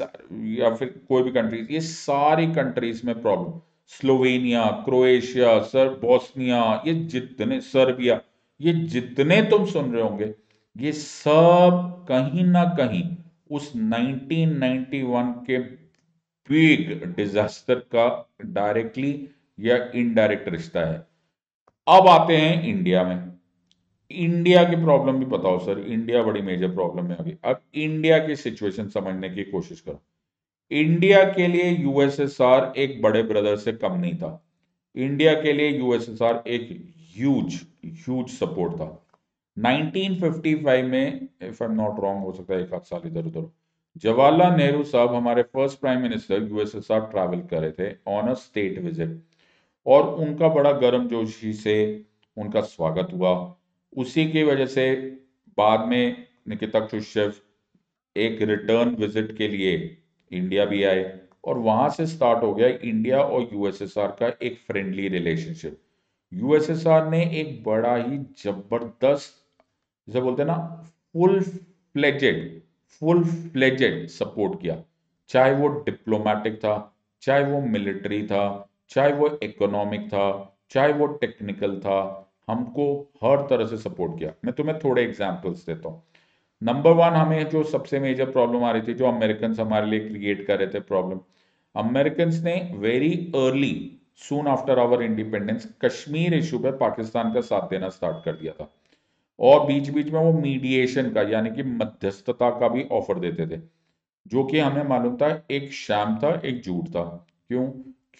या फिर कोई भी कंट्रीज, ये सारी कंट्रीज में problem, Slovenia, Croatia, sir Bosnia, ये जितने, सर्बिया, ये जितने तुम सुन रहे होंगे, ये सब कहीं ना कहीं उस 1991 के बिग डिजास्टर का डायरेक्टली या इनडायरेक्ट रिश्ता है। अब आते हैं इंडिया में। इंडिया की प्रॉब्लम भी बताओ सर, इंडिया बड़ी मेजर प्रॉब्लम है अभी। अब इंडिया की सिचुएशन समझने की कोशिश करो। इंडिया के लिए यूएसएसआर एक बड़े ब्रदर से कम नहीं था। इंडिया के लिए यूएसएसआर एक ह्यूज ह्यूज सपोर्ट था। 1955 में, if I am not wrong, हो सकता है एक आध साल इधर उधर, जवाहरलाल नेहरू साहब हमारे first prime minister USSR travel कर रहे थे ऑन अ स्टेट विजिट, और उनका बड़ा गर्मजोशी से उनका स्वागत हुआ। उसी की वजह से बाद में निकिता क्रुश्चेव एक रिटर्न विजिट के लिए इंडिया भी आए, और वहां से स्टार्ट हो गया इंडिया और यूएसएसआर का एक फ्रेंडली रिलेशनशिप। यूएसएसआर ने एक बड़ा ही जबरदस्त, जैसे बोलते हैं ना, full fledged full fledged support किया, चाहे वो डिप्लोमेटिक था, चाहे वो मिलिट्री था, चाहे वो इकोनॉमिक था, चाहे वो टेक्निकल था, हमको हर तरह से सपोर्ट किया। मैं तुम्हें थोड़े एग्जांपल्स देता हूँ। नंबर वन, हमें जो सबसे मेजर प्रॉब्लम आ रही थी, जो अमेरिकन हमारे लिए क्रिएट कर रहे थे प्रॉब्लम, अमेरिकन ने very early, soon after our independence, Kashmir issue पे पाकिस्तान का साथ देना स्टार्ट कर दिया था, और बीच बीच में वो मीडिएशन का यानी कि मध्यस्थता का भी ऑफर देते थे, जो कि हमें मालूम था एक शैम था, एक झूठ था। क्यों?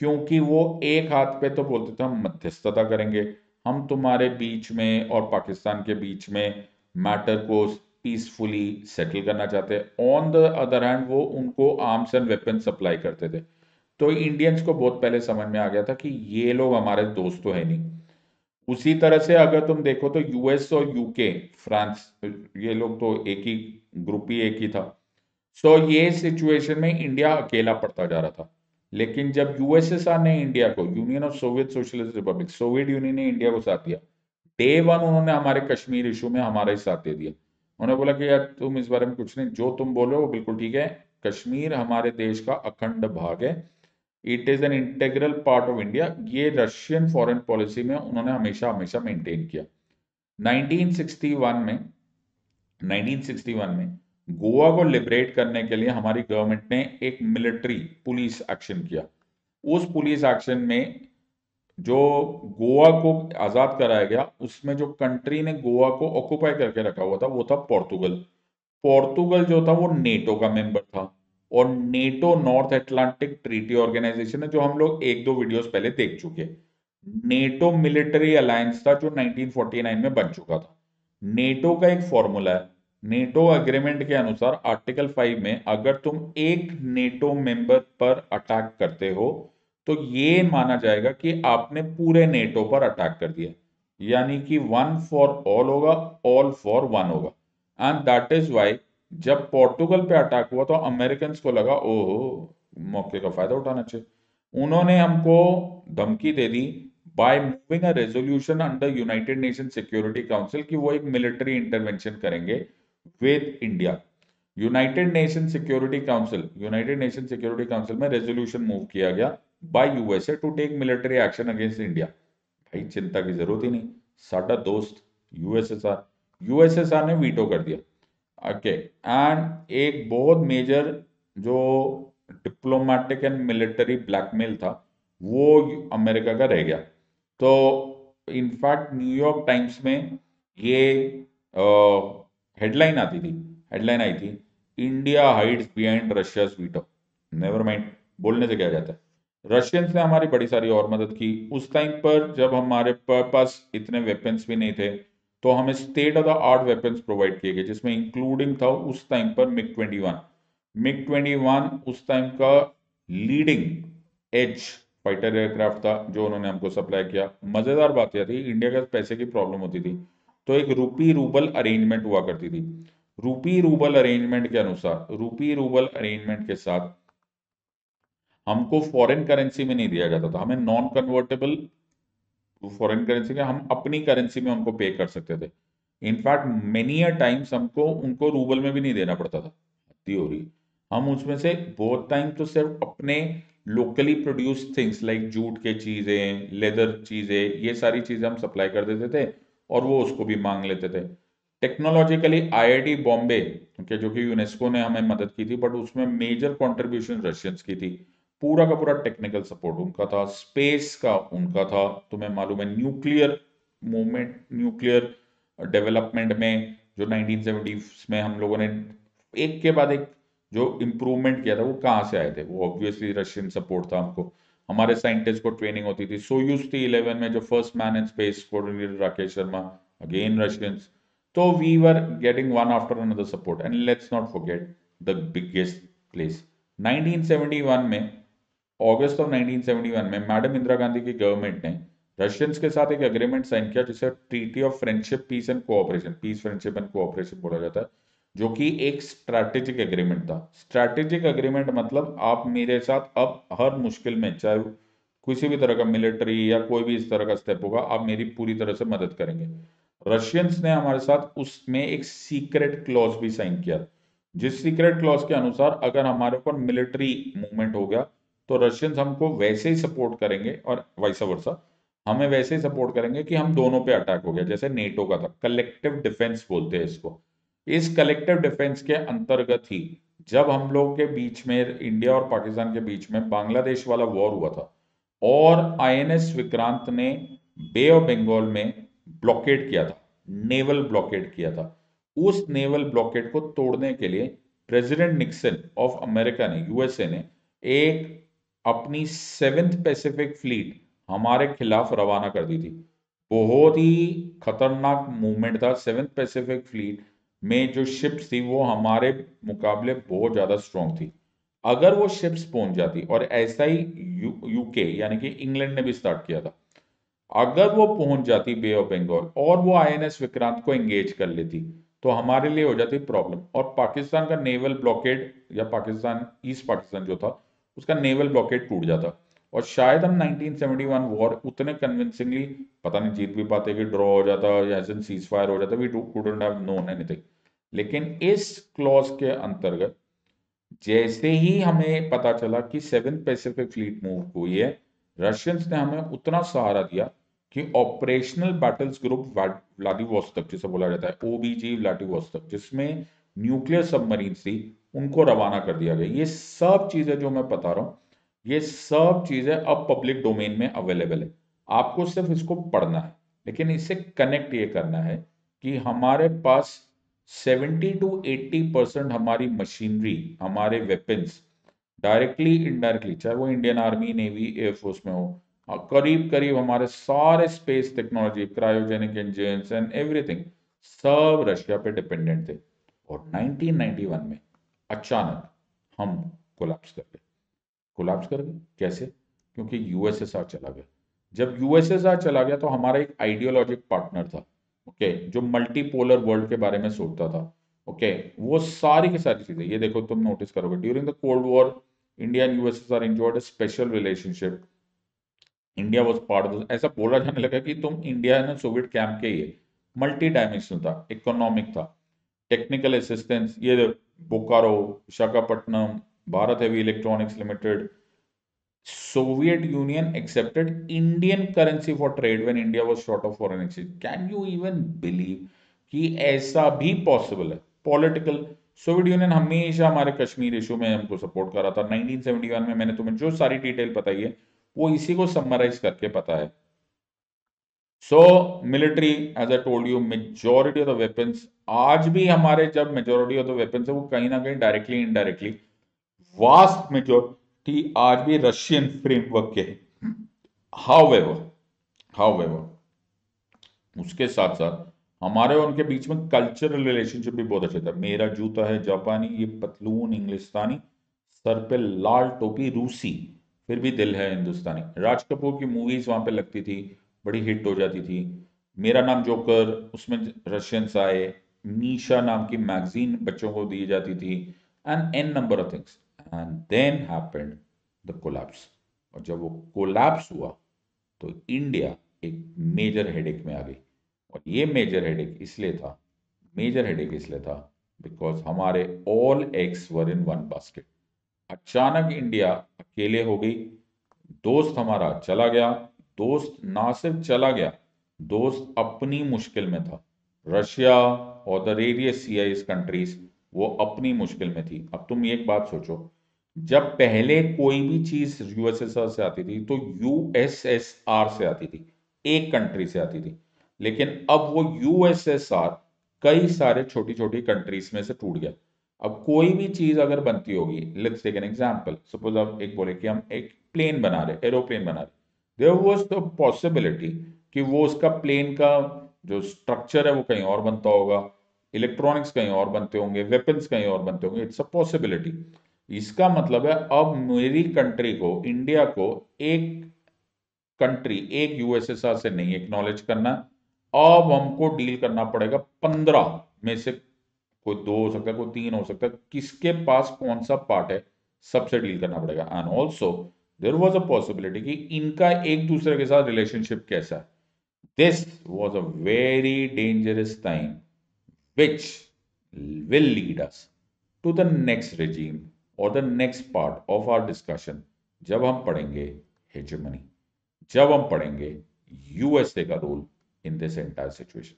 क्योंकि वो एक हाथ पे तो बोलते थे हम मध्यस्थता करेंगे, हम तुम्हारे बीच में और पाकिस्तान के बीच में मैटर को पीसफुली सेटल करना चाहते हैं। ऑन द अदर हैंड वो उनको आर्म्स एंड वेपन सप्लाई करते थे। तो इंडियंस को बहुत पहले समझ में आ गया था कि ये लोग हमारे दोस्त तो है नहीं। उसी तरह से अगर तुम देखो तो यूएस और यूके, फ्रांस, ये लोग तो एक ही ग्रुप ही एक ही था। सो ये सिचुएशन में इंडिया अकेला पड़ता जा रहा था। लेकिन जब यूएसएसआर ने इंडिया को, union of Soviet socialist Republic, Soviet union ने इंडिया को साथ दिया, डे वन उन्होंने हमारे कश्मीर इशू में हमारा ही साथ दे दिया। उन्होंने बोला कि यार तुम इस बारे में कुछ नहीं, जो तुम बोलो वो बिल्कुल ठीक है, कश्मीर हमारे देश का अखंड भाग है, it is an integral part of India. ये रशियन फॉरेन पॉलिसी में उन्होंने हमेशा हमेशा मेंटेन किया। 1961 में 1961 में गोवा को लिबरेट करने के लिए हमारी गवर्नमेंट ने एक मिलिट्री पुलिस एक्शन किया। उस पुलिस एक्शन में जो गोवा को आजाद कराया गया, उसमें जो कंट्री ने गोवा को ऑक्युपाई करके रखा हुआ था वो था पोर्तुगल। पोर्तुगल जो था वो नेटो का मेंबर था, और NATO North Atlantic Treaty Organization है, जो हम लोग एक दो वीडियोस पहले देख चुके। नेटो मिलिट्री अलायंस था जो 1949 में बन चुका था। नेटो का एक फॉर्मूला है, नेटो अग्रीमेंट के अनुसार आर्टिकल 5 में अगर तुम एक नेटो मेंबर पर अटैक करते हो तो ये माना जाएगा कि आपने पूरे नेटो पर अटैक कर दिया, यानी कि वन फॉर ऑल होगा, ऑल फॉर वन होगा। एंड दैट इज वाई जब पोर्टुगल पे अटैक हुआ तो अमेरिकन को लगा ओहो, मौके का फायदा उठाना चाहिए। उन्होंने हमको धमकी दे दी by moving a resolution under United Nation security council कि वो एक मिलिट्री इंटरवेंशन करेंगे with India. United Nation security council में रेजोल्यूशन मूव किया गया by USA to take military action against India. भाई चिंता की जरूरत ही नहीं, साडा दोस्त यूएसएसआर, यूएसएसआर ने वीटो कर दिया। ओके, एंड एक बहुत मेजर जो डिप्लोमेटिक एंड मिलिट्री ब्लैकमेल था वो अमेरिका का रह गया। तो इनफैक्ट न्यूयॉर्क टाइम्स में ये हेडलाइन आती थी, हेडलाइन आई थी, India hides behind Russia's veto. Never mind, बोलने से क्या जाता है। रशियंस ने हमारी बड़ी सारी और मदद की उस टाइम पर, जब हमारे पास इतने वेपन्स भी नहीं थे, तो हमें state of the art weapons provide किए गए, जिसमें इंक्लूडिंग था उस टाइम पर मिग 21 उस टाइम का लीडिंग एज फाइटर एयरक्राफ्ट था जो उन्होंने हमको सप्लाई किया। मजेदार बात यह थी, इंडिया के पैसे की प्रॉब्लम होती थी तो एक रूपी रूबल अरेंजमेंट हुआ करती थी। रूपी रूबल अरेंजमेंट के अनुसार, रूपी रूबल अरेंजमेंट के साथ हमको फॉरेन करेंसी में नहीं दिया जाता था, हमें नॉन कन्वर्टेबल फॉरेन करेंसी का हम अपनी करेंसी में उनको पे कर सकते थे। इनफैक्ट मेनी अ टाइम्स हमको उनको रूबल में भी नहीं देना पड़ता था, हद्दी हो रही। हम उसमें से बहुत टाइम तो सिर्फ अपने locally produce things like jute के चीजें, लेदर चीजें, ये सारी चीजें हम सप्लाई कर देते थे और वो उसको भी मांग लेते थे। टेक्नोलॉजिकली आईआईटी बॉम्बे के, जो कि यूनेस्को ने हमें मदद की थी, बट उसमें मेजर कंट्रीब्यूशन रशियंस की थी। पूरा का पूरा टेक्निकल सपोर्ट उनका था, स्पेस का उनका था। तुम्हें मालूम है न्यूक्लियर मूवमेंट, न्यूक्लियर डेवलपमेंट में जो 1970s में हम लोगों ने एक के बाद एक जो इम्प्रूवमेंट किया था वो कहाँ से आए थे, वो ऑब्वियसली रशियन सपोर्ट था हमको। हमारे साइंटिस्ट को ट्रेनिंग होती थी, सोयूज T-11 में जो first man in space coordinator Rakesh Sharma, again Russians. तो we were getting one after another support, and let's not forget the biggest place. 1971 में, अगस्त ऑफ 1971 में मैडम इंदिरा गांधी की गवर्नमेंट ने रशियंस के साथ एक एग्रीमेंट साइन किया जिसे treaty of friendship peace and cooperation, peace friendship and cooperation बोला जाता है, जो कि एक स्ट्रैटेजिक एग्रीमेंट था। स्ट्रैटेजिक एग्रीमेंट मतलब आप मेरे साथ अब हर मुश्किल में, चाहे किसी भी तरह का मिलिट्री या कोई भी इस तरह का स्टेप होगा, आप मेरी पूरी तरह से मदद करेंगे। रशियंस ने हमारे साथ उसमें एक सीक्रेट क्लॉज भी साइन किया, जिस सीक्रेट क्लॉज के अनुसार अगर हमारे ऊपर मिलिट्री मूवमेंट हो गया तो रशियंस हमको वैसे ही सपोर्ट करेंगे, और वाइस वर्सा हमें वैसे ही सपोर्ट करेंगे कि हम दोनों पे अटैक हो गया, जैसे नेटो का था। कलेक्टिव डिफेंस बोलते हैं इसको। इस कलेक्टिव डिफेंस के अंतर्गत ही जब हम लोग के बीच में, इंडिया और पाकिस्तान के बीच में बांग्लादेश वाला वॉर हुआ था और आईएनएस विक्रांत ने बे ऑफ बंगाल में ब्लॉकेड किया था, नेवल ब्लॉकेड किया था, उस नेवल ब्लॉकेड को तोड़ने के लिए प्रेसिडेंट निक्सन ऑफ अमेरिका ने, यूएसए ने एक अपनी 7th पैसिफिक फ्लीट हमारे खिलाफ रवाना कर दी थी। बहुत ही खतरनाक मूवमेंट था। 7th पैसिफिक फ्लीट में जो शिप्स थी वो हमारे मुकाबले बहुत ज्यादा स्ट्रांग थी। अगर वो शिप्स पहुंच जाती, और ऐसा ही यूके यानी कि इंग्लैंड ने भी स्टार्ट किया था, अगर वो पहुंच जाती बे ऑफ बंगाल और वो आईएनएस विक्रांत को एंगेज कर लेती, तो हमारे लिए हो जाती प्रॉब्लम। और पाकिस्तान का नेवल ब्लॉकेड, या पाकिस्तान, ईस्ट पाकिस्तान जो था, उसका नेवल ब्लॉकेड टूट जाता, और शायद हम 1971 वॉर उतने कन्विंसिंगली, पता नहीं जीत भी पाते कि ड्रॉ हो जाता या सीज फायर हो जाता, we couldn't have known anything. लेकिन इस क्लॉज के अंतर्गत जैसे ही हमें पता चला कि 7th पैसिफिक फ्लीट मूव हुई है, रशियंस ने हमें उतना सहारा दिया कि ऑपरेशनल बैटल्स ग्रुप व्लादिवोस्तोक, जिसे बोला जाता है ओबीजी व्लादिवोस्तोक, जिसमें न्यूक्लियर सबमरीन थी, उनको रवाना कर दिया गया। ये सब चीजें जो मैं बता रहा हूँ, ये सब चीजें अब पब्लिक डोमेन में अवेलेबल है। आपको सिर्फ इसको पढ़ना है, लेकिन इससे कनेक्ट ये करना है कि हमारे पास 70 to 80% हमारी मशीनरी, हमारे वेपन्स, डायरेक्टली इनडायरेक्टली, चाहे वो इंडियन आर्मी, नेवी, एयरफोर्स में हो, करीब करीब हमारे सारे space technology, cryogenic engines and everything, सब रशिया पे डिपेंडेंट थे। और 1991 में अचानक हम कोलैप्स कर गए। कोलैप्स कर गए कैसे? क्योंकि यूएसएसआर चला गया। जब यूएसएसआर चला गया तो हमारा एक आइडियोलॉजिक पार्टनर था, ओके, जो मल्टीपोलर वर्ल्ड के बारे में सोचता था, ओके, वो सारी की सारी चीजें, ये देखो तुम नोटिस करोगे, during the cold war India and USSR enjoyed a special relationship. India was part of, ऐसा बोला जाने लगा कि तुम इंडिया है ना सोवियत कैंप के ही है। मल्टी डायमेंशनल था, इकोनॉमिक था, टेक्निकल असिस्टेंस, ये Bokaro, Visakhapatnam, Bharat heavy electronics limited, Soviet Union accepted Indian currency for trade when India was short of foreign exchange. Can you even believe कि ऐसा भी पॉसिबल है? पॉलिटिकल, सोवियत यूनियन हमेशा हमारे कश्मीर इशू में हमको सपोर्ट कर रहा था। 1971 में मैंने तुम्हें जो सारी डिटेल बताई है वो इसी को समराइज करके पता है। So military, as I told you, majority of the weapons आज भी हमारे, जब मेजोरिटी ऑफ द वेपन्स है वो कहीं ना कहीं डायरेक्टली इनडायरेक्टली, वास्ट मेजोरिटी आज भी रशियन फ्रेमवर्क के। हाउएवर हाउएवर उसके साथ साथ हमारे और उनके बीच में कल्चरल रिलेशनशिप भी बहुत अच्छा था। मेरा जूता है जापानी, ये पतलून इंग्लिस्तानी, सर पे लाल टोपी रूसी, फिर भी दिल है हिंदुस्तानी। राज कपूर की मूवीज वहां पे लगती थी, बड़ी हिट हो जाती थी। मेरा नाम जोकर, उसमें रशियंस आए। मीशा नाम की मैगजीन बच्चों को दी जाती थी, and an number of things. And then happened the collapse. और जब वो कोलैप्स हुआ तो इंडिया एक मेजर हेडेक में आ गई। और ये मेजर हेडेक इसलिए था बिकॉज हमारे all eggs were in one basket. अचानक इंडिया अकेले हो गई। दोस्त हमारा चला गया। दोस्त ना सिर्फ चला गया, दोस्त अपनी मुश्किल में था। रशिया और द रेडियस सीआईएस कंट्रीज, वो अपनी मुश्किल में थी। अब तुम एक बात सोचो, जब पहले कोई भी चीज यूएसएसआर से आती थी तो यूएसएसआर से आती थी, एक कंट्री से आती थी। लेकिन अब वो यूएसएसआर कई सारे छोटी छोटी कंट्रीज में से टूट गया। अब कोई भी चीज अगर बनती होगी, let's take an example, suppose अब एक बोले कि हम एक प्लेन बना रहे, एरोप्लेन बना रहे, देयर वाज द पॉसिबिलिटी कि वो उसका प्लेन का जो स्ट्रक्चर है वो कहीं और बनता होगा, इलेक्ट्रॉनिक्स कहीं और बनते होंगे, वेपन्स कहीं और बनते होंगे। It's a possibility. इसका मतलब है अब मेरी कंट्री को, इंडिया को, एक कंट्री, एक यूएसएसआर से नहीं एक्नॉलेज करना। अब हमको डील करना पड़ेगा 15 में से, कोई दो हो सकता है, कोई तीन हो सकता है, किसके पास कौन सा पार्ट है, सबसे डील करना पड़ेगा। And also there was a possibility कि इनका एक दूसरे के साथ रिलेशनशिप कैसा है। This was a very dangerous time which will lead us to the next regime और the next part of our discussion, जब हम पढ़ेंगे हेजेमनी, जब हम पढ़ेंगे यूएसए का role in this entire situation.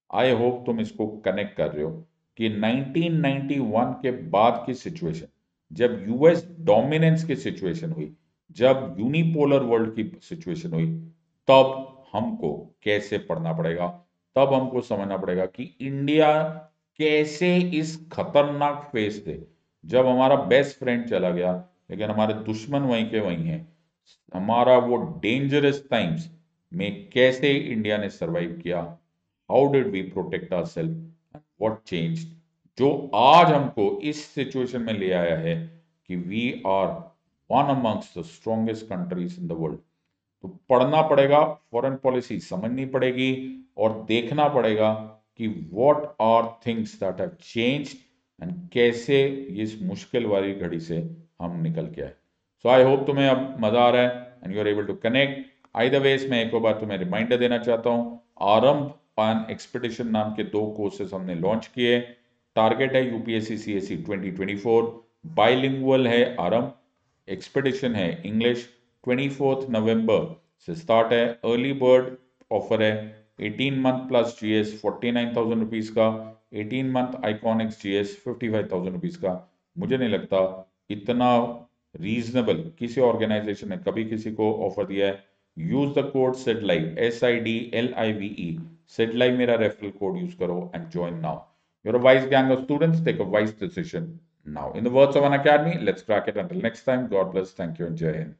I hope तुम इसको कनेक्ट कर रहे हो कि 1991 के बाद की सिचुएशन, जब यूएस डोमिनेंस की सिचुएशन हुई, जब यूनिपोलर वर्ल्ड की सिचुएशन हुई, तब हमको कैसे पढ़ना पड़ेगा, तब हमको समझना पड़ेगा कि इंडिया कैसे इस खतरनाक फेज से, जब हमारा बेस्ट फ्रेंड चला गया, लेकिन हमारे दुश्मन वहीं के वहीं हैं। हमारा वो डेंजरस टाइम्स में कैसे इंडिया ने सरवाइव किया, how did we protect our self, what change, जो आज हमको इस सिचुएशन में ले आया है कि we are one amongst the strongest countries in the world. तो पढ़ना पड़ेगा, फॉरेन पॉलिसी समझनी पड़ेगी और देखना पड़ेगा कि what are things that have changed and कैसे इस मुश्किल वाली घड़ी से हम निकल के आए। सो आई होप तुम्हें अब मजा आ रहा है and you are able to connect. Either ways मैं एक और बार तुम्हें रिमाइंडर देना चाहता हूँ, आरंभ एंड एक्सपेडिशन नाम के 2 कोर्सेज हमने लॉन्च किए। टारगेट है यूपीएससी सीएससी 2024, बाइलिंगुअल है आरंभ, एक्सपेडिशन है इंग्लिश। 24 नवंबर से स्टार्ट है। अर्ली बर्ड ऑफर है 18 मंथ प्लस जीएस 49,000 रुपीज का, 18 मंथ आइकॉनिक्स जीएस 55,000 रुपीज का। मुझे नहीं लगता इतना रीजनेबल किसी ऑर्गेनाइजेशन ने कभी किसी को ऑफर दिया है। Use the code SEDLIVE SIDLIVE, SEDLIVE मेरा रेफरल कोड यूज करो and join now. You're a wise gang of students, take a wise decision now. In the words of an academy, let's crack it. Until next time, God bless, thank you, and Jai Hind.